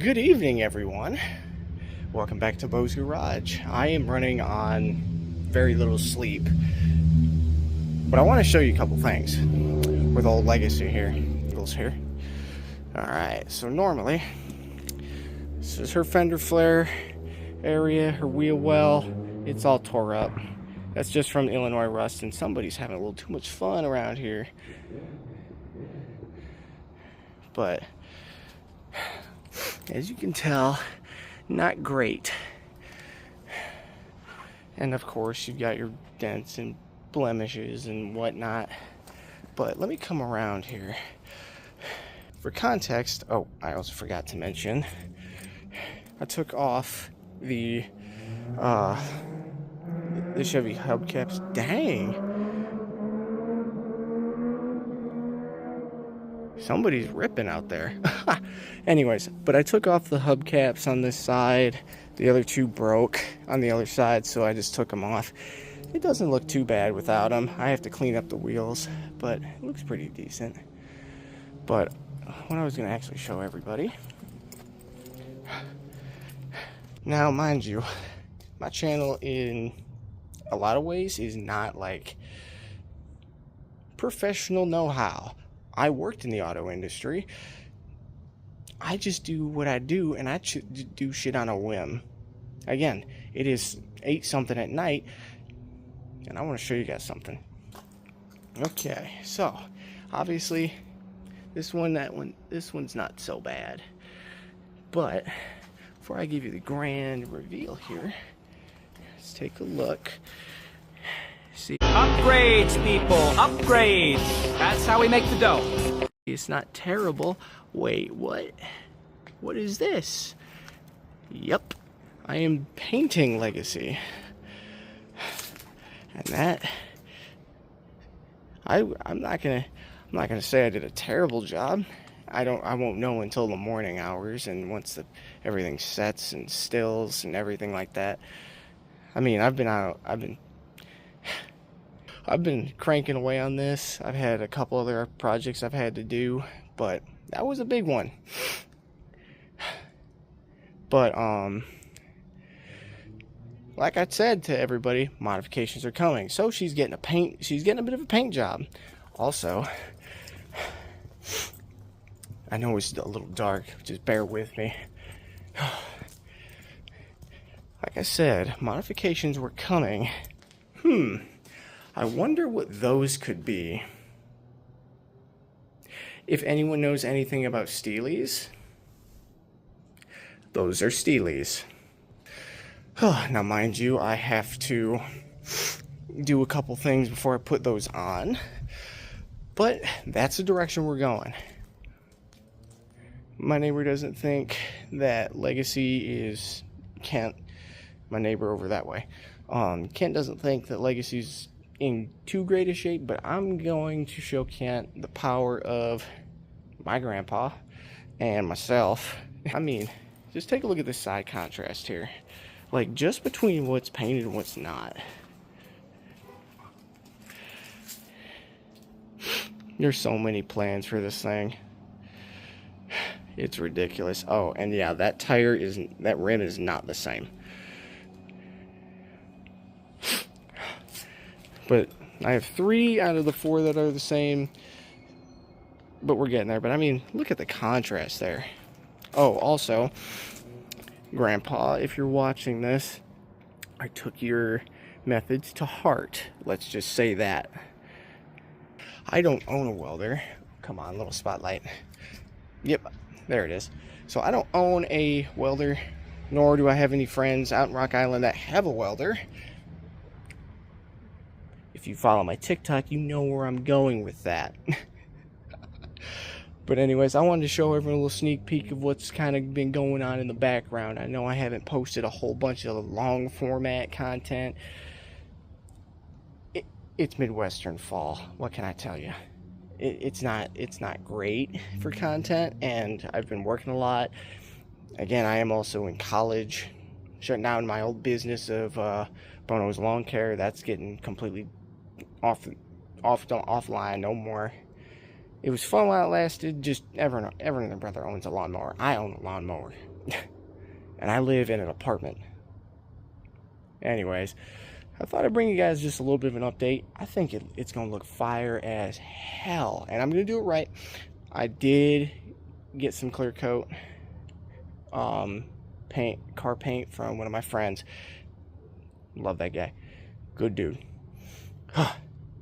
Good evening, everyone. Welcome back to Bo's Garage. I am running on very little sleep, but I want to show you a couple things with old Legacy here. Eagles here. Alright, so normally, this is her fender flare area, her wheel well. It's all tore up. That's just from Illinois rust, and somebody's having a little too much fun around here. But as you can tell, not great. And of course, you've got your dents and blemishes and whatnot. But let me come around here. For context, oh, I also forgot to mention, I took off the Chevy hubcaps. Dang. Somebody's ripping out there. Anyways, but I took off the hubcaps on this side. The other two broke on the other side, so I just took them off. It doesn't look too bad without them. I have to clean up the wheels, but it looks pretty decent. But what I was going to actually show everybody. Now, mind you, my channel in a lot of ways is not like professional know-how. I worked in the auto industry. I just do what I do, and I do shit on a whim. Again, it is 8 something at night, and I want to show you guys something. Okay, so obviously this one's not so bad. But before I give you the grand reveal here, let's take a look. See, upgrades, people, upgrades. That's how we make the dough. It's not terrible. Wait, what? What is this? Yep, I am painting Legacy, and that I'm not gonna say I did a terrible job. I won't know until the morning hours, and once everything sets and stills and everything like that. I mean, I've been cranking away on this. I've had a couple other projects I've had to do, but that was a big one. But like I said to everybody, modifications are coming. So she's getting a bit of a paint job. Also, I know it's a little dark, just bear with me. Like I said, modifications were coming. I wonder what those could be. If anyone knows anything about Steelies, those are Steelies. Now, mind you, I have to do a couple things before I put those on, but that's the direction we're going. My neighbor doesn't think that Legacy is Kent. My neighbor over that way. Kent doesn't think that Legacy's in too great a shape, but I'm going to show Kent the power of my grandpa and myself. I mean, just take a look at this side contrast here. Like, just between what's painted and what's not. There's so many plans for this thing. It's ridiculous. Oh, and yeah, that rim is not the same. But I have 3 out of the 4 that are the same. But we're getting there. But I mean, look at the contrast there. Oh, also, Grandpa, if you're watching this, I took your methods to heart. Let's just say that. I don't own a welder. Come on, little spotlight. Yep, there it is. So I don't own a welder, nor do I have any friends out in Rock Island that have a welder. If you follow my TikTok, you know where I'm going with that. But anyways, I wanted to show everyone a little sneak peek of what's kind of been going on in the background. I know I haven't posted a whole bunch of long format content. It's Midwestern fall. What can I tell you? It's not great for content, and I've been working a lot. Again, I am also in college, shutting down my old business of Bono's Lawn Care. That's getting completely offline, no more. It was fun while it lasted. Just everyone and their brother owns a lawnmower. I own a lawnmower. and I live in an apartment. Anyways, I thought I'd bring you guys just a little bit of an update. I think it's going to look fire as hell, and I'm going to do it right. I did get some clear coat car paint from one of my friends. Love that guy. Good dude.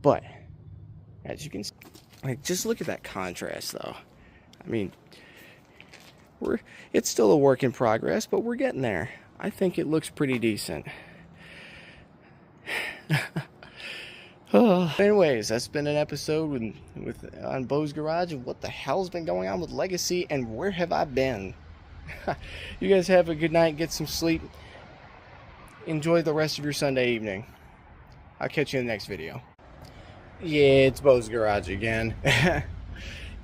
But as you can see, like, just look at that contrast though. I mean, it's still a work in progress, but we're getting there. I think it looks pretty decent. Anyways, that's been an episode on Bo's Garage of what the hell's been going on with Legacy and where have I been. You guys have a good night, get some sleep, enjoy the rest of your Sunday evening. I'll catch you in the next video. Yeah, it's Bo's Garage again.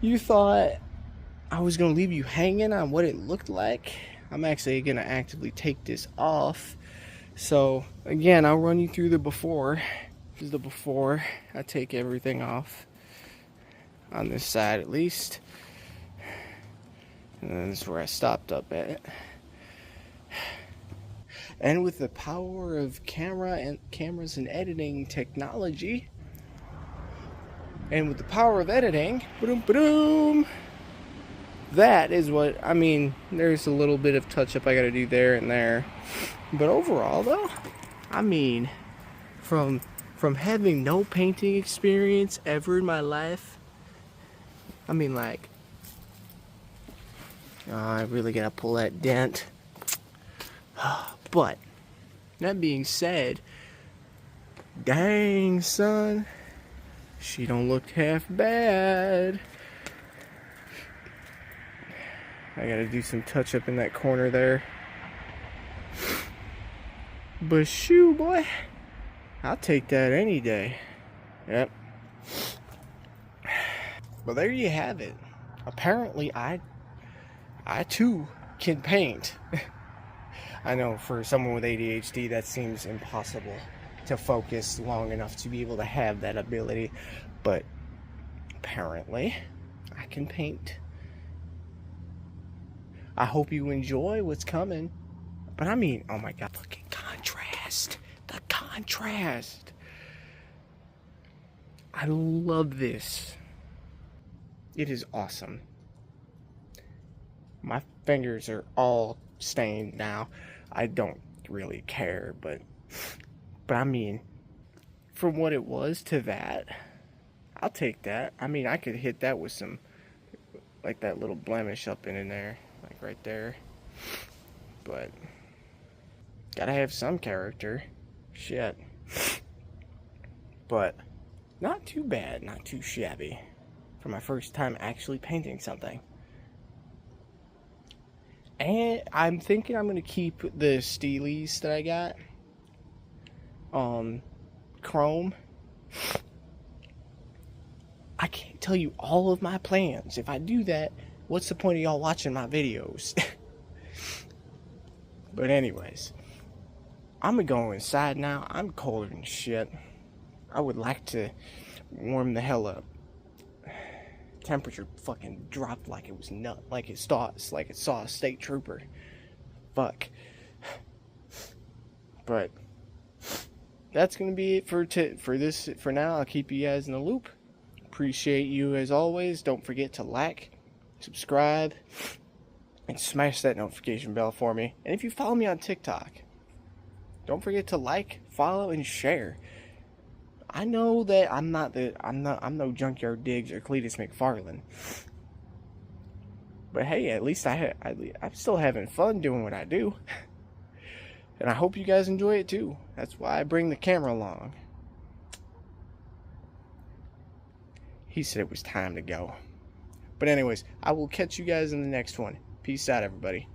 You thought I was gonna leave you hanging on what it looked like? I'm actually gonna actively take this off. So again, I'll run you through the before. This is the before. I take everything off on this side at least. And then this is where I stopped up at. And with the power of cameras and editing technology, and with the power of editing, ba-doom, that is what, I mean, there's a little bit of touch up I gotta do there and there. But overall though, I mean, from having no painting experience ever in my life, I mean, like, I really gotta pull that dent. But that being said, dang son, she don't look half bad. I gotta do some touch up in that corner there. But shoo, boy, I'll take that any day. Yep. Well, there you have it. Apparently I too can paint. I know for someone with ADHD that seems impossible to focus long enough to be able to have that ability, but apparently I can paint. I hope you enjoy what's coming. But I mean, oh my god, fucking contrast. The contrast. I love this. It is awesome. My fingers are all stained now. I don't really care, but I mean, from what it was to that, I'll take that. I mean, I could hit that with some, like that little blemish up in there, like right there. But gotta have some character. Shit. But not too bad, not too shabby for my first time actually painting something. And I'm thinking I'm gonna keep the Steelies that I got. Chrome. I can't tell you all of my plans. If I do that, what's the point of y'all watching my videos? But anyways, I'm gonna go inside now. I'm colder than shit. I would like to warm the hell up. Temperature fucking dropped like it was nut, like it saw a state trooper. Fuck. But that's gonna be it for now. I'll keep you guys in the loop. Appreciate you as always. Don't forget to like, subscribe, and smash that notification bell for me. And if you follow me on TikTok, don't forget to like, follow, and share. I know that I'm no Junkyard Diggs or Cletus McFarland. But hey, at least I'm still having fun doing what I do. And I hope you guys enjoy it too. That's why I bring the camera along. He said it was time to go. But anyways, I will catch you guys in the next one. Peace out, everybody.